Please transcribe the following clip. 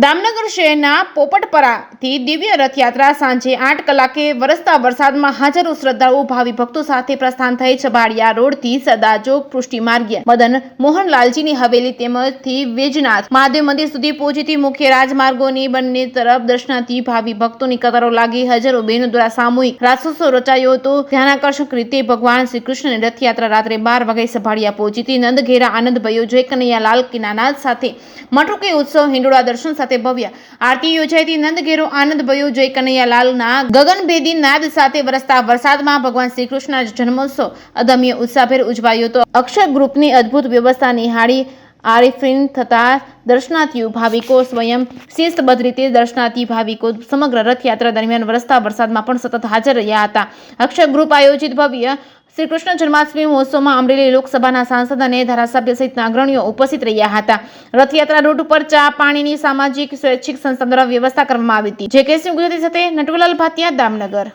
દામનગર શહેરના પોપટપરાથી દિવ્ય રથયાત્રા સાંજે 8 કલાકે વરસતા વરસાદમાં હજારો શ્રદ્ધાળુઓ ભાવિ ભક્તો સાથે પ્રસ્થાન થઈ છબાડિયા રોડથી સદાચોક પૃષ્ટિ માર્ગે મદન મોહનલાલજીની હવેલી તેમજથી વેજનાથ મહાદેવ મંદિર સુધી પહોંચીથી મુખ્ય રાજમાર્ગોની બંને તરફ દર્શનાર્થી ભાવિ ભક્તોની કતારો લાગી હજારો બહેનો દ્વારા સામૂહિક રાસોત્સવ રચાયો હતો। ધ્યાનાકર્ષક રીતે ભગવાન શ્રી કૃષ્ણની રથયાત્રા રાત્રે 12 વાગે છબાડિયા પહોંચીથી નંદઘેરા આનંદ ભયો જય કનૈયા લાલ કી નાદ સાથે મટુકે ઉત્સવ હિંડોળા દર્શન સાથે ભવ્ય આરતી યોજાઈ। નંદઘેરો આનંદ ભયો જય કનૈયા લાલના ગગનભેદી નાદ સાથે વરસતા વરસાદમાં ભગવાન શ્રી કૃષ્ણના જન્મોત્સવ અદમ્ય ઉત્સાહભેર ઉજવાયો હતો। અક્ષર ગ્રુપની અદ્ભુત વ્યવસ્થા નિહાળી આરીફીન થતા દર્શનાર્થીઓ ભાવિકો સ્વયં શિસ્તબદ્ધ રીતે દર્શનાર્થી ભાવિકો સમગ્ર રથયાત્રા દરમિયાન વરસતા વરસાદમાં પણ સતત હાજર રહ્યા હતા। અક્ષર ગ્રુપ આયોજિત ભવ્ય શ્રી કૃષ્ણ જન્માષ્ટમી મહોત્સવમાં અમરેલી લોકસભાના સાંસદ અને ધારાસભ્ય સહિતના અગ્રણીઓ ઉપસ્થિત રહ્યા હતા। રથયાત્રા રૂટ ઉપર ચા પાણીની સામાજિક સ્વૈચ્છિક સંસ્થા દ્વારા વ્યવસ્થા કરવામાં આવી હતી। જે કેસી ગુજરાતી સાથે નટવરલાલ ભાતિયા, દામનગર।